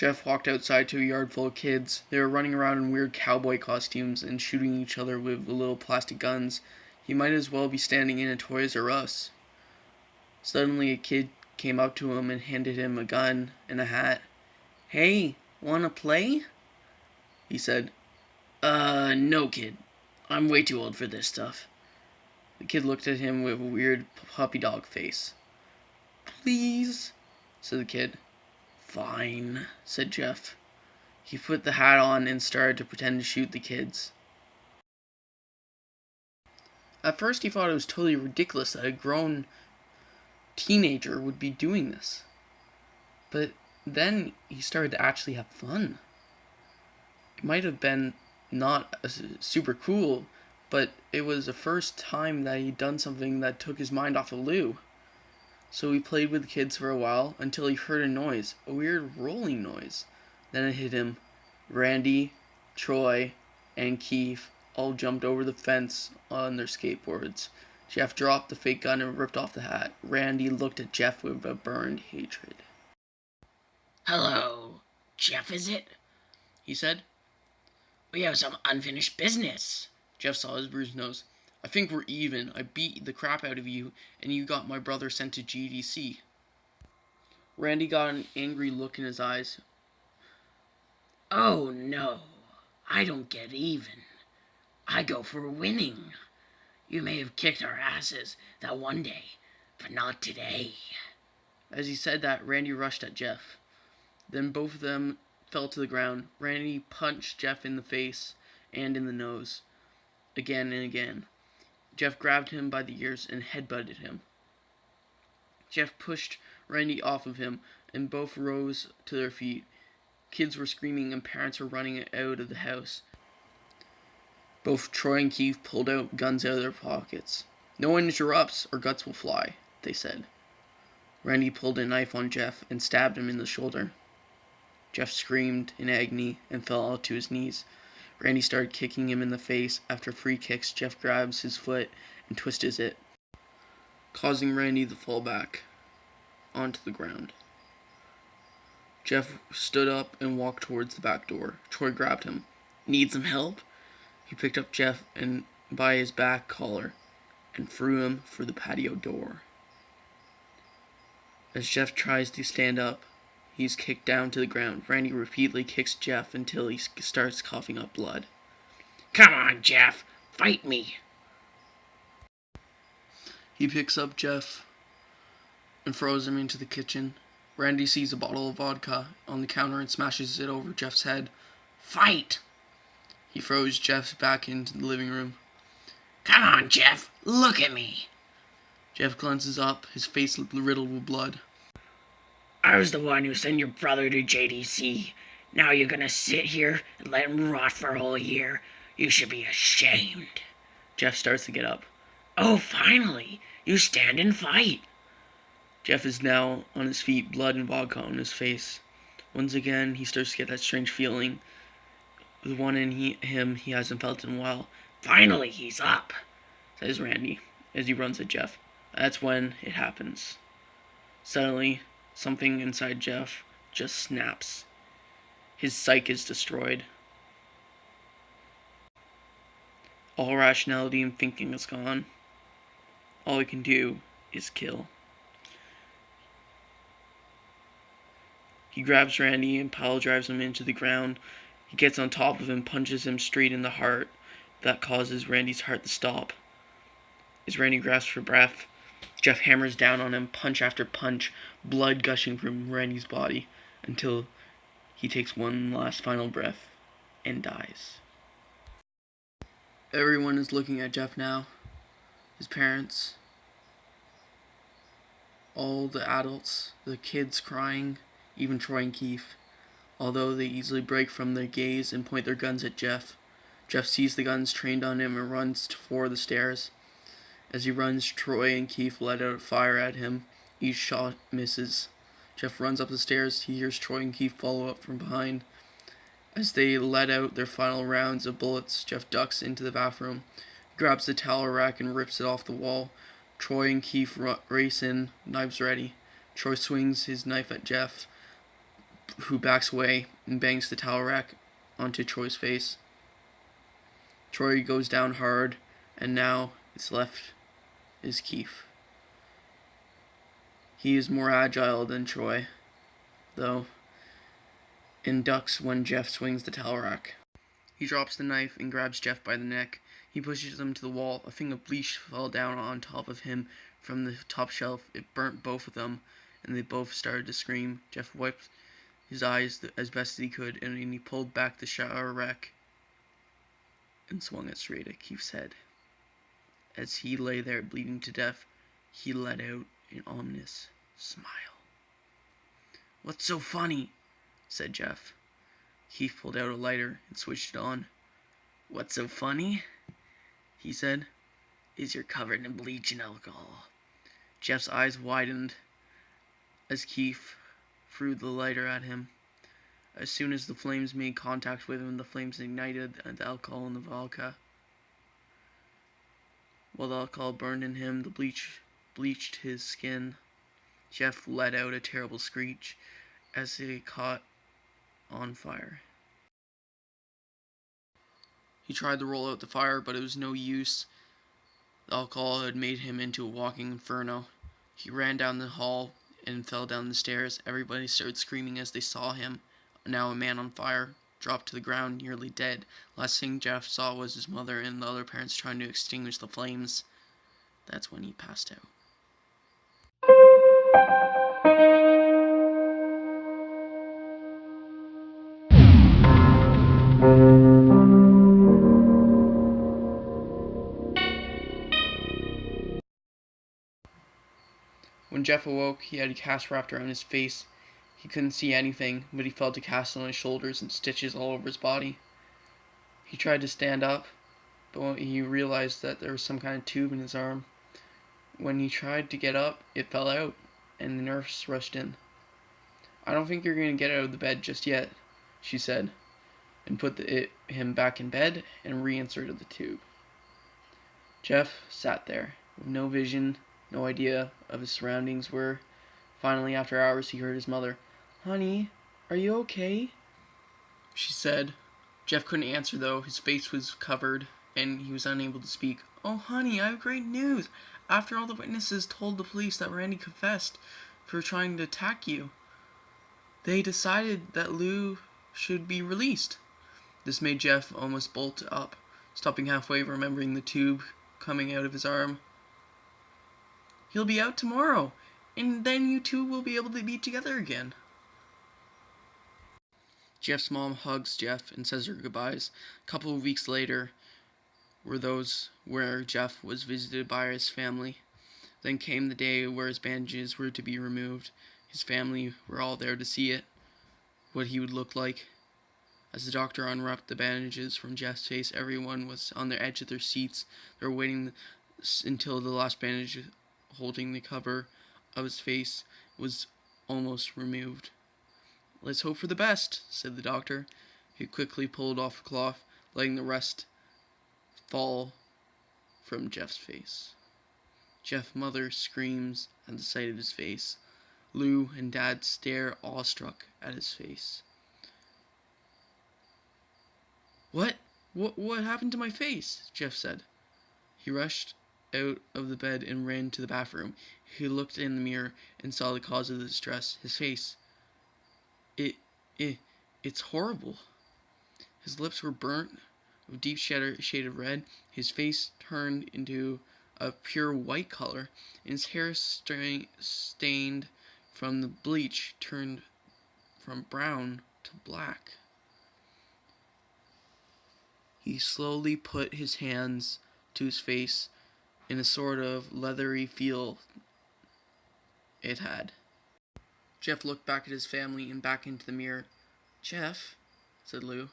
Jeff walked outside to a yard full of kids. They were running around in weird cowboy costumes and shooting each other with little plastic guns. He might as well be standing in a Toys R Us. Suddenly a kid came up to him and handed him a gun and a hat. "Hey, wanna play?" he said. No, kid. I'm way too old for this stuff." The kid looked at him with a weird puppy dog face. "Please," said the kid. "Fine," said Jeff. He put the hat on and started to pretend to shoot the kids. At first he thought it was totally ridiculous that a grown teenager would be doing this. But then he started to actually have fun. It might have been not super cool, but it was the first time that he'd done something that took his mind off of Lou. So he played with the kids for a while until he heard a noise, a weird rolling noise. Then it hit him. Randy, Troy, and Keith all jumped over the fence on their skateboards. Jeff dropped the fake gun and ripped off the hat. Randy looked at Jeff with a burned hatred. "Hello, Jeff, is it?" he said. "We have some unfinished business." Jeff saw his bruised nose. "I think we're even. I beat the crap out of you, and you got my brother sent to GDC. Randy got an angry look in his eyes. "Oh no, I don't get even. I go for winning. You may have kicked our asses that one day, but not today." As he said that, Randy rushed at Jeff. Then both of them fell to the ground. Randy punched Jeff in the face and in the nose, again and again. Jeff grabbed him by the ears and headbutted him. Jeff pushed Randy off of him, and both rose to their feet. Kids were screaming and parents were running out of the house. Both Troy and Keith pulled out guns out of their pockets. "No one interrupts or guts will fly," they said. Randy pulled a knife on Jeff and stabbed him in the shoulder. Jeff screamed in agony and fell to his knees. Randy started kicking him in the face. After 3 kicks, Jeff grabs his foot and twists it, causing Randy to fall back onto the ground. Jeff stood up and walked towards the back door. Troy grabbed him. "Need some help?" He picked up Jeff and by his back collar and threw him for the patio door. As Jeff tries to stand up, he's kicked down to the ground. Randy repeatedly kicks Jeff until he starts coughing up blood. "Come on, Jeff, fight me." He picks up Jeff and throws him into the kitchen. Randy sees a bottle of vodka on the counter and smashes it over Jeff's head. "Fight!" He throws Jeff back into the living room. "Come on, Jeff, look at me." Jeff glances up, his face riddled with blood. "I was the one who sent your brother to JDC. Now you're gonna sit here and let him rot for a whole year? You should be ashamed." Jeff starts to get up. "Oh, finally, you stand and fight." Jeff is now on his feet, blood and vodka on his face. Once again, he starts to get that strange feeling. The one in him he hasn't felt in a while. "Finally, he's up," says Randy as he runs at Jeff. That's when it happens. Suddenly, something inside Jeff just snaps. His psyche is destroyed. All rationality and thinking is gone. All he can do is kill. He grabs Randy and pile drives him into the ground. He gets on top of him, punches him straight in the heart. That causes Randy's heart to stop. As Randy grasps for breath, Jeff hammers down on him, punch after punch, blood gushing from Randy's body, until he takes one last final breath and dies. Everyone is looking at Jeff now. His parents, all the adults, the kids crying, even Troy and Keith. Although they easily break from their gaze and point their guns at Jeff. Jeff sees the guns trained on him and runs for the stairs. As he runs, Troy and Keith let out fire at him. Each shot misses. Jeff runs up the stairs. He hears Troy and Keith follow up from behind. As they let out their final rounds of bullets, Jeff ducks into the bathroom, grabs the towel rack and rips it off the wall. Troy and Keith race in, knives ready. Troy swings his knife at Jeff, who backs away and bangs the towel rack onto Troy's face. Troy goes down hard, and now it's left is Keith. He is more agile than Troy, though, and ducks when Jeff swings the towel rack. He drops the knife and grabs Jeff by the neck. He pushes him to the wall. A thing of bleach fell down on top of him from the top shelf. It burnt both of them, and they both started to scream. Jeff wiped his eyes as best as he could, and he pulled back the shower rack and swung it straight at Keith's head. As he lay there bleeding to death, he let out an ominous smile. "What's so funny?" said Jeff. Keith pulled out a lighter and switched it on. "What's so funny," he said, "is you're covered in bleach and alcohol." Jeff's eyes widened as Keith threw the lighter at him. As soon as the flames made contact with him, the flames ignited the alcohol in the vodka. While the alcohol burned in him, the bleach bleached his skin. Jeff let out a terrible screech as he caught on fire. He tried to roll out the fire, but it was no use. The alcohol had made him into a walking inferno. He ran down the hall and fell down the stairs. Everybody started screaming as they saw him. Now a man on fire, dropped to the ground, nearly dead. Last thing Jeff saw was his mother and the other parents trying to extinguish the flames. That's when he passed out. When Jeff awoke, he had a cast wrapped around his face. He couldn't see anything, but he felt a cast on his shoulders and stitches all over his body. He tried to stand up, but when he realized that there was some kind of tube in his arm. When he tried to get up, it fell out, and the nurse rushed in. "I don't think you're going to get out of the bed just yet," she said, and put him back in bed and reinserted the tube. Jeff sat there, with no vision, no idea of his surroundings were. Finally, after hours, he heard his mother. "Honey, are you okay?" she said. Jeff couldn't answer, though. His face was covered, and he was unable to speak. "Oh, honey, I have great news. After all the witnesses told the police that Randy confessed for trying to attack you, they decided that Lou should be released." This made Jeff almost bolt up, stopping halfway, remembering the tube coming out of his arm. "He'll be out tomorrow, and then you two will be able to be together again." Jeff's mom hugs Jeff and says her goodbyes. A couple of weeks later were those where Jeff was visited by his family. Then came the day where his bandages were to be removed. His family were all there to see it, what he would look like. As the doctor unwrapped the bandages from Jeff's face, everyone was on the edge of their seats. They were waiting until the last bandage holding the cover of his face was almost removed. "Let's hope for the best," said the doctor. He quickly pulled off the cloth, letting the rest fall from Jeff's face. Jeff's mother screams at the sight of his face. Lou and Dad stare awestruck at his face. What happened to my face?" Jeff said. He rushed out of the bed and ran to the bathroom. He looked in the mirror and saw the cause of the distress. His face. It's horrible. His lips were burnt with deep shade of red. His face turned into a pure white color, and his hair stained from the bleach turned from brown to black. He slowly put his hands to his face in a sort of leathery feel it had. Jeff looked back at his family and back into the mirror. "Jeff," said Lou,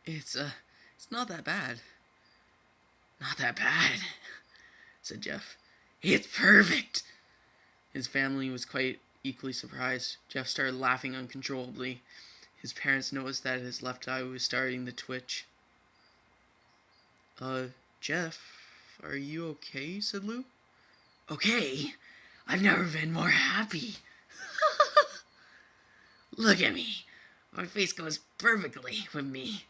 it's not that bad." "Not that bad," said Jeff. "It's perfect." His family was quite equally surprised. Jeff started laughing uncontrollably. His parents noticed that his left eye was starting to twitch. Jeff, are you okay?" said Lou. "Okay? I've never been more happy." "Look at me. My face goes perfectly with me.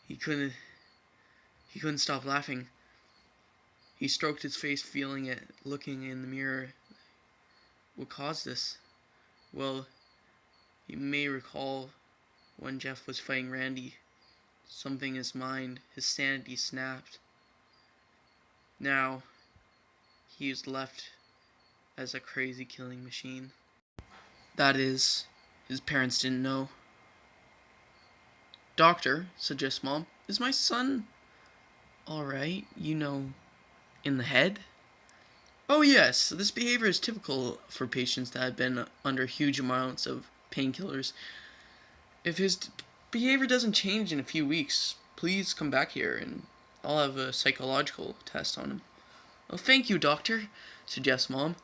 He couldn't stop laughing. He stroked his face, feeling it, looking in the mirror. What caused this? Well, he may recall when Jeff was fighting Randy. Something in his mind, his sanity snapped. Now, he is left as a crazy killing machine. That is, his parents didn't know. Doctor, suggests Mom, is my son alright, in the head? Oh yes, this behavior is typical for patients that have been under huge amounts of painkillers. If his behavior doesn't change in a few weeks, please come back here and I'll have a psychological test on him. Oh, thank you, Doctor, suggests Mom.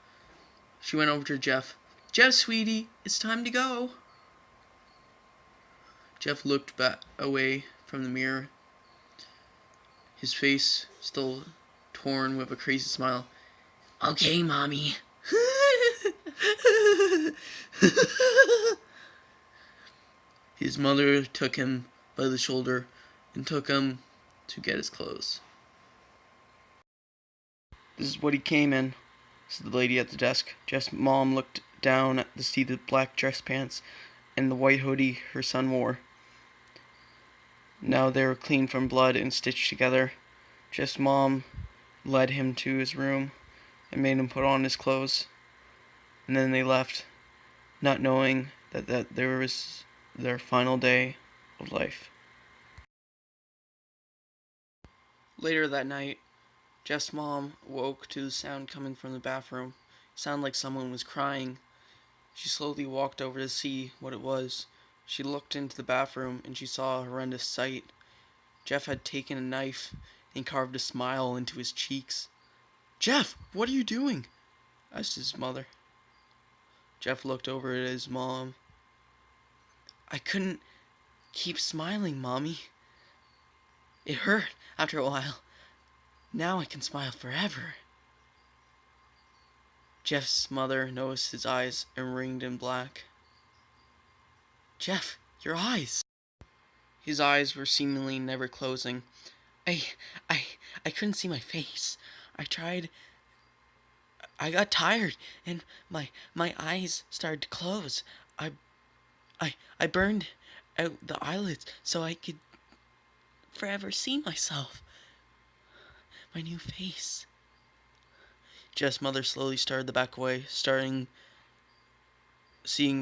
She went over to Jeff. Jeff, sweetie, it's time to go. Jeff looked back away from the mirror, his face still torn with a crazy smile. Okay, Mommy. His mother took him by the shoulder and took him to get his clothes. This is what he came in, said the lady at the desk. Jeff's mom looked down at the seated black dress pants and the white hoodie her son wore. Now they were clean from blood and stitched together. Jeff's mom led him to his room and made him put on his clothes. And then they left, not knowing that there was their final day of life. Later that night, Jeff's mom woke to the sound coming from the bathroom. It sounded like someone was crying. She slowly walked over to see what it was. She looked into the bathroom and she saw a horrendous sight. Jeff had taken a knife and carved a smile into his cheeks. Jeff, what are you doing? Asked his mother. Jeff looked over at his mom. I couldn't keep smiling, Mommy. It hurt after a while. Now I can smile forever. Jeff's mother noticed his eyes and ringed in black. Jeff, your eyes. His eyes were seemingly never closing. I couldn't see my face. I tried. I got tired and my eyes started to close. I burned out the eyelids so I could forever see myself. My new face. Jeff's mother slowly started to back away, seeing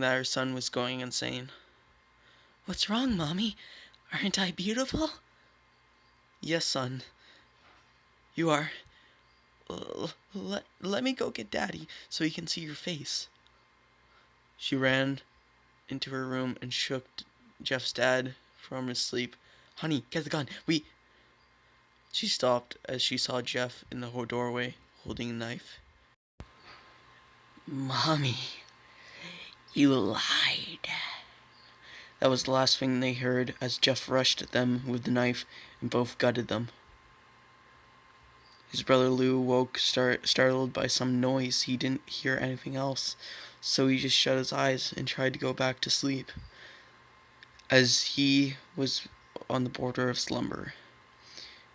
that her son was going insane. What's wrong, Mommy? Aren't I beautiful? Yes, son. You are. Let me go get Daddy so he can see your face. She ran into her room and shook Jeff's dad from his sleep. Honey, get the gun. She stopped as she saw Jeff in the doorway holding a knife. Mommy, you lied. That was the last thing they heard as Jeff rushed at them with the knife and both gutted them. His brother Lou woke startled by some noise. He didn't hear anything else, so he just shut his eyes and tried to go back to sleep. As he was on the border of slumber,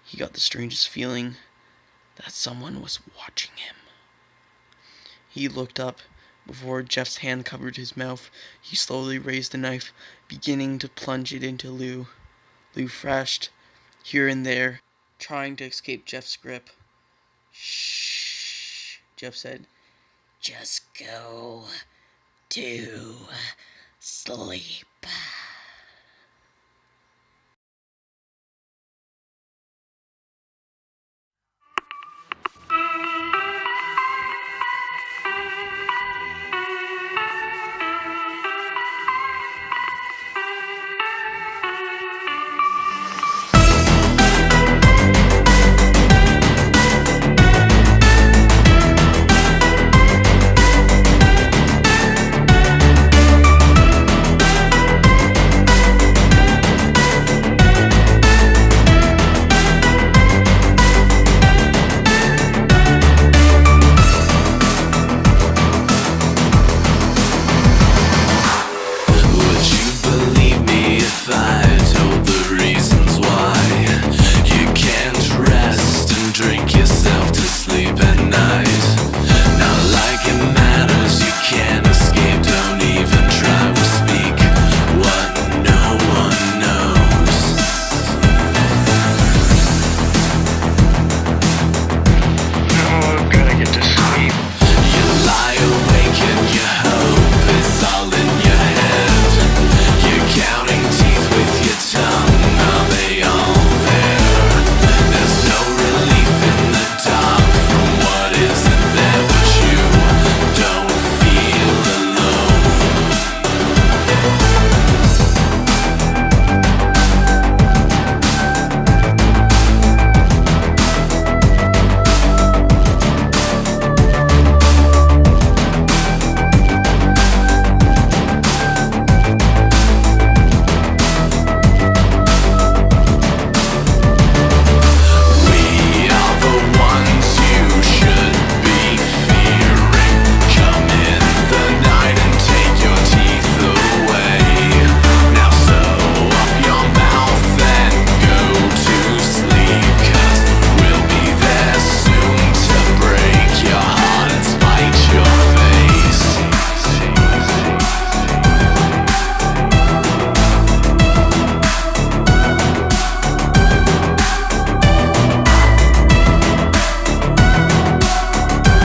he got the strangest feeling that someone was watching him. He looked up. Before Jeff's hand covered his mouth, he slowly raised the knife, beginning to plunge it into Lou. Lou thrashed here and there, trying to escape Jeff's grip. Shh, Jeff said. Just go to sleep.